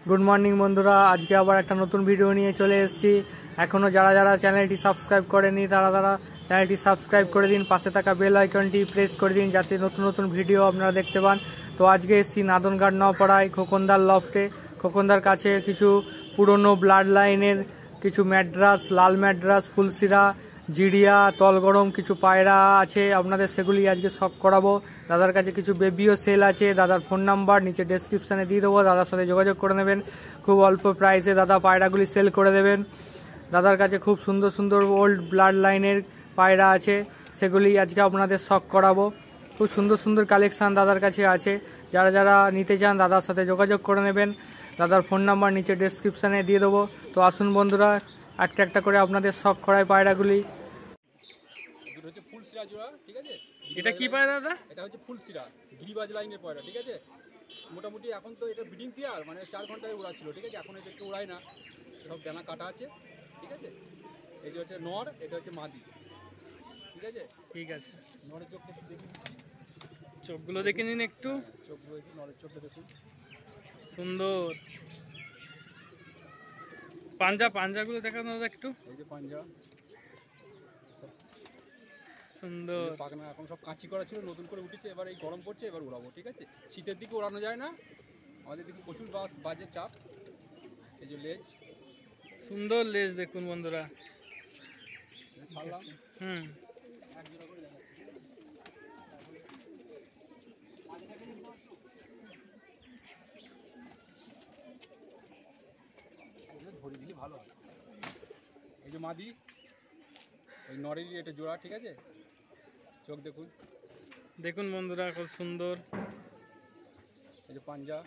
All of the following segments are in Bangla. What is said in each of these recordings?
गुड मर्निंग बंधुरा आज के आबार एक नतून भिडियो निये चले एसेछि। एखोनो जारा जारा चैनलटी सबस्क्राइब करेनि तारा तारा चैनलटी सबस्क्राइब करे दिन, पाशे थाका बेल आइकनटी प्रेस करे दिन जाते नतून नतून भिडियो आपनारा देखते पान। तो आजके एसेछि नादनघाट नौपाड़ाय खोकनदार लफ्टे। खोकनदार काछे किछु पुरोनो ब्लाड लाइनेर किछु मैड्रास, लाल मैड्रास, फुलसिरा, जिरिया, तलगरम किछु पायरा आछे, आपनादेर सेगुली आजके शक कराबो। दादार काछे किछु बेबिओ सेल आछे। दादार फोन नाम्बार नीचे डेसक्रिपशने दिये देबो, दादार साथे जोगाजोग करे नेबेन। खूब अल्प प्राइसे दादा पायरागुली सेल करे देबेन। दादार काछे खूब सुंदर सुंदर ओल्ड ब्लाड लाइनेर पायरा आछे, सेगुली आजके आपनादेर शक कराबो। खूब सुंदर सुंदर कालेक्शन दादार काछे आछे। जारा जारा निते चान दादार साथे जोगाजोग करे नेबेन। दादार फोन नाम्बार नीचे डेसक्रिपशने दिये देबो। तो आसुन बंधुरा একটা একটা করে আপনাদের শক করায় পায়রাগুলি। এটা হচ্ছে ফুলসিরা জোড়া, ঠিক আছে। এটা কি পায়রা দাদা? এটা হচ্ছে ফুলসিরা গিরিবাজ লাইনের পায়রা, ঠিক আছে। মোটামুটি এখন তো এটা ব্রিডিং পেয়ার, মানে 4 ঘন্টায় উড়া ছিল, ঠিক আছে। এখন এদেরকে উড়ায় না, সব ডানা কাটা আছে, ঠিক আছে। এই যে হচ্ছে নর, এটা হচ্ছে মাদি, ঠিক আছে। ঠিক আছে, নরের চোখটা দেখুন, চোখগুলো দেখে নিন একটু। চোখগুলো নরের চোখটা দেখুন, সুন্দর। পাঞ্জাগুলো দেখানো দাদা একটু। এই যে পাঞ্জা সুন্দর। পাখনা এখন সব কাঁচি করা ছিল, নতুন করে উঠেছে। এবার এই গরম পড়ছে, এবার উড়াবো, ঠিক আছে। শীতের দিকে উড়ানো যায় না, আমাদের দিকে প্রচুর বাজের চাপ। এই যে লেজ, সুন্দর লেজ দেখুন বন্ধুরা। ছাড়লাম, এক জোড়া করে দেখাচ্ছি। ধরে দিলে ভালো হয়। এই যে মাদি, ওই নরেরই এটা জোড়া, ঠিক আছে। চোখ দেখুন, দেখুন বন্ধুরা খুব সুন্দর। এই যে পাঞ্জা,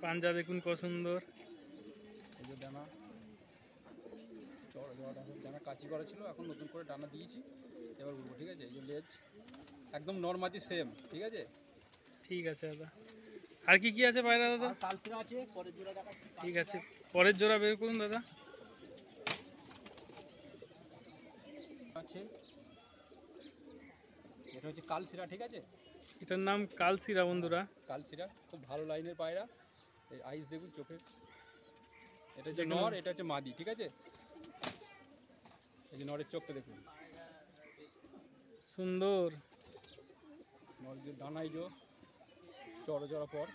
পাঞ্জা দেখুন কত সুন্দর। এই যে ডানা, ডানা কাচি করা ছিল, এখন নতুন করে ডানা দিয়েছি, এবার উঠবো, ঠিক আছে। এই যে লেজ একদম নরমাদি সেম, ঠিক আছে। ঠিক আছে দাদা। আর কি কি আছে পায়রা দাদা? কালসিরা আছে, পরের জোড়া দেখাচ্ছি। ঠিক আছে, পরের জোড়া বের করুন দাদা। আছে, এটা হচ্ছে কালসিরা, ঠিক আছে। এটার নাম কালসিরা বন্ধুরা। কালসিরা খুব ভালো লাইনের পায়রা। এই আইস দেখুন চোখের। এটা হচ্ছে নর, এটা হচ্ছে মাদি, ঠিক আছে। এই যে নরের চোখটা দেখুন, সুন্দর। নর যে ডানাই যে চড়া পর,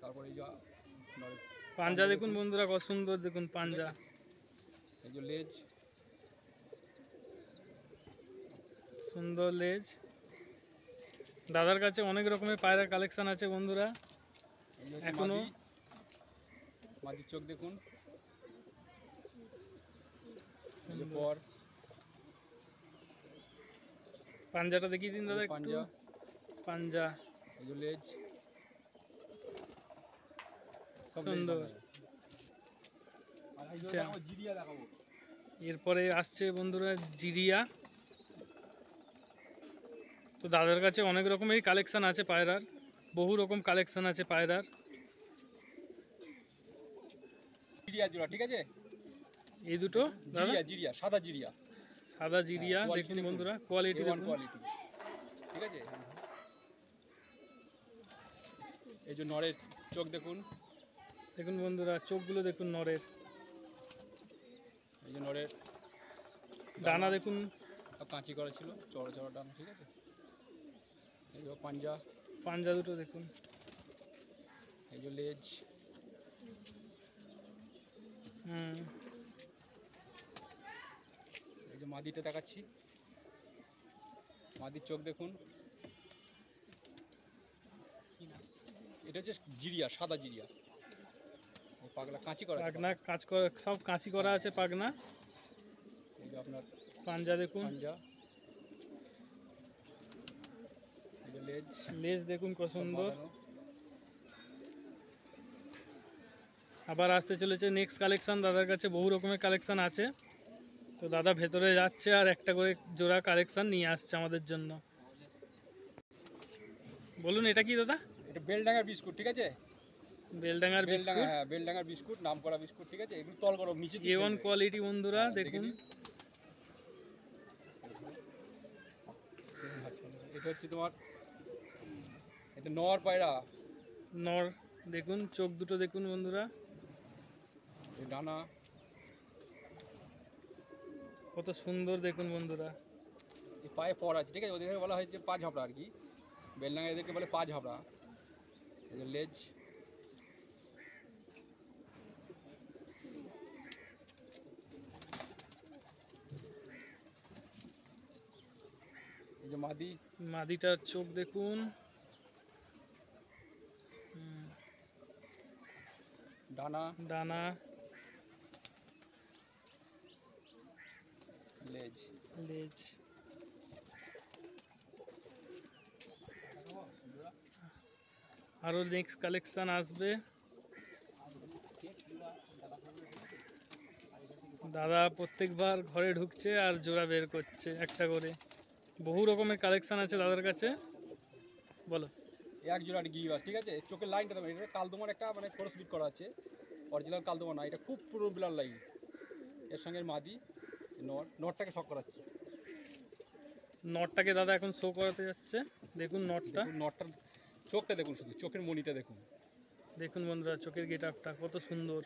তারপর এই যে নরের পাঞ্জা দেখুন বন্ধুরা কত সুন্দর, দেখুন পাঞ্জা। এই যে লেজ, সুন্দর লেজ। দাদার কাছে অনেক রকমের পায়রা কালেকশন আছে বন্ধুরা। এখনো মাদির চোখ দেখুন, পর পাঞ্জাটা দেখিয়ে দিন দাদা একটু। পাঞ্জা, পাঞ্জা, এই যে লেজ, সুন্দর। আচ্ছা, জিরিয়া দেখাবো। এরপরে আসছে বন্ধুরা জিরিয়া। তো দাদার কাছে অনেক রকমের কালেকশন আছে পায়রার, বহু রকম কালেকশন আছে পায়রার। জিরিয়া জোড়া, ঠিক আছে। এই দুটো জিরিয়া সাদা জিরিয়া, সাদা জিরিয়া দেখুন বন্ধুরা, কোয়ালিটি দেখুন, কোয়ালিটি, ঠিক আছে। এই যে নরের চোখ দেখুন, দেখুন বন্ধুরা চোখগুলো দেখুন নরের। এই যে নরের ডানা দেখুন, কাঁচি করা ছিল, চড়া ডানা, ঠিক আছে। এই যে পাঞ্জা দুটো দেখুন। এই যে লেজ, এই যে মাদিটা দেখাচ্ছি। মাদির চোখ দেখুন, এটা হচ্ছে জিরিয়া, সাদা জিরিয়া। পাগলা কাঁচি করা, পাগনা কাঁচ করা, সব কাঁচি করা আছে পাগনা। এই যে আপনার পাঞ্জা দেখুন, পাঞ্জা, এই যে লেজ দেখুন কত সুন্দর। আবার আসতে চলেছে নেক্সট কালেকশন। দাদার কাছে বহু রকমের কালেকশন আছে। তো দাদা ভেতরে যাচ্ছে আর একটা করে জোড়া কালেকশন নিয়ে আসছে আমাদের জন্য। বলুন এটা কি দাদা? এটা বেলডাঙ্গার বিস্কুট, ঠিক আছে। বেলডাঙ্গার বিস্কুট, হ্যাঁ বেলডাঙ্গার বিস্কুট, নাম করা বিস্কুট, ঠিক আছে। এগুলো তল গরম, নিচে A1 কোয়ালিটি বন্ধুরা দেখুন। এটা হচ্ছে তোমার, এটা নর পায়রা। নর দেখুন, চোখ দুটো দেখুন বন্ধুরা, এই ডানা কত সুন্দর দেখুন বন্ধুরা। এই পায়ে পর আছে, ঠিক আছে, ওদেরকে বলা হয়েছে পা ঝাপড়া আর কি, বেলডাঙ্গা এদেরকে বলে পা ঝাপড়া। এই যে লেজ, এই যে মাদি, মাদিটার চোখ দেখুন, ডানা, ডানা, লেজ। লেজ। আরো নেক্সট কালেকশন আসবে। দাদা প্রত্যেকবার ঘরে ঢুকছে আর জোড়া বের করছে একটা করে। বহু রকমের কালেকশন আছে দাদার কাছে, বলো। এক জোড়া গিরিবাজ, ঠিক আছে, চোখের লাইনটা দেবেন, এটা কালদমার একটা মানে ক্রস বিট করা আছে, অরিজিনাল কালদমা না, এটা খুব পুরো বিলার লাইন। এর সঙ্গে মাদি নটটাকে শক করাচ্ছে। নটটাকে দাদা এখন শো করাতে যাচ্ছে, দেখুন নটটা, নটটার চোখটা দেখুন, শুধু চোখের মনিটা দেখুন, দেখুন বন্ধুরা চোখের গেট আপটা কত সুন্দর।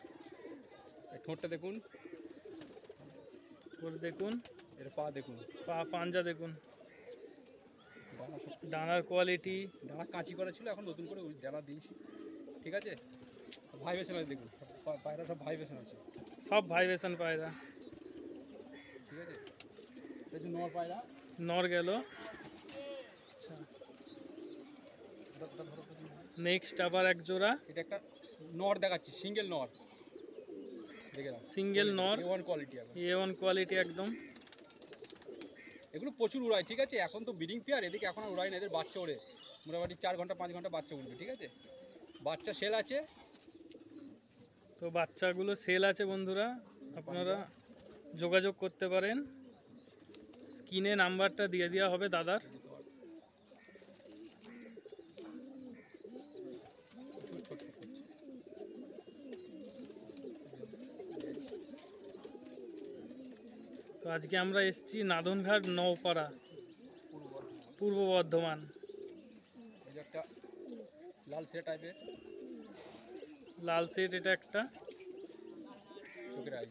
ঠোঁটটা দেখুন, ঠোঁট দেখুন, এর পা দেখুন, পাঞ্জা দেখুন, ডানার কোয়ালিটি। ডানা কাঁচি করা ছিল, এখন নতুন করে ওই ডানা দিয়েছি, ঠিক আছে। ভাইব্রেশন আছে দেখুন, পায়রা সব ভাইব্রেশন আছে, সব ভাইব্রেশন পায়রা, ঠিক আছে। এটা হচ্ছে নর পায়রা, নর গেল। আচ্ছা, নেক্সট আবার এক জোড়া। এটা একটা নর দেখাচ্ছি, সিঙ্গেল নর, দেখে নাও, সিঙ্গেল নর, A1 কোয়ালিটি। A1 কোয়ালিটি একদম। এগুলো প্রচুর উড়ায়, ঠিক আছে, এখন তো ব্রিডিং পেয়ার, এদিকে এখন আর উড়ায় না, এদের বাচ্চা ওড়ে মোটামুটি 4 ঘন্টা 5 ঘন্টা বাচ্চা উঠবে, ঠিক আছে। বাচ্চা সেল আছে, তো বাচ্চাগুলো সেল আছে বন্ধুরা, আপনারা যোগাযোগ করতে পারেন, স্ক্রিনে নাম্বারটা দিয়ে দেওয়া হবে দাদার। তো আজকে আমরা এসেছি নাদনঘাট নওপাড়া, পূর্ব বর্ধমান। এই যে একটা লাল সেট টাইপের, লাল সেট, এটা একটা। চোখের আই,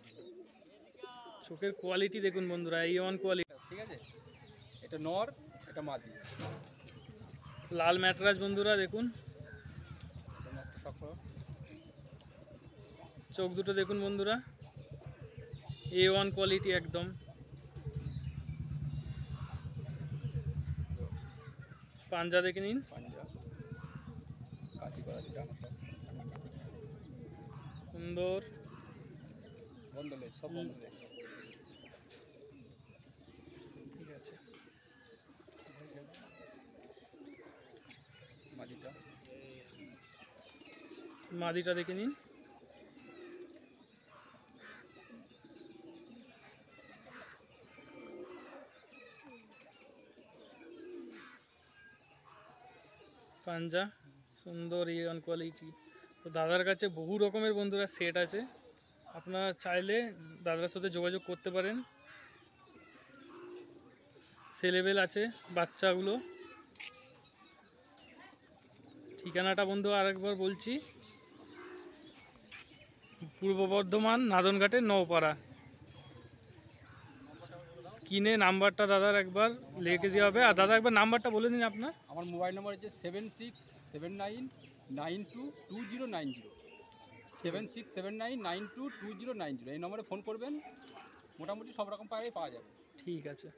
চোখের কোয়ালিটি দেখুন বন্ধুরা, A1 কোয়ালিটি, ঠিক আছে। এটা নর, এটা মাদি, লাল ম্যাটরাজ বন্ধুরা দেখুন, চোখ দুটো দেখুন বন্ধুরা, A1 কোয়ালিটি একদম। পাঞ্জা দেখে নিন, পাঞ্জা কাঁচি করা আছে, ডানা সব সুন্দর, বন্ধ লেজ, সব বন্ধ লেজ, ঠিক আছে। মাদিটা, মাদিটা দেখে নিন, পাঞ্জা সুন্দর, A1 কোয়ালিটি। তো দাদার কাছে বহু রকমের বন্ধুরা সেট আছে, আপনারা চাইলে দাদার সাথে যোগাযোগ করতে পারেন, সেলেবেল আছে বাচ্চাগুলো। ঠিকানাটা বন্ধু আরেকবার বলছি, পূর্ব বর্ধমান নাদনঘাটের নওপাড়া। স্ক্রিনে নাম্বারটা দাদার একবার লিখে দেওয়া হবে। আর দাদা একবার নাম্বারটা বলে দিন আপনার। আমার মোবাইল নাম্বার হচ্ছে 7679922090, 7679922090। এই নম্বরে ফোন করবেন, মোটামুটি সব রকম পায়রাই পাওয়া যাবে। ঠিক আছে।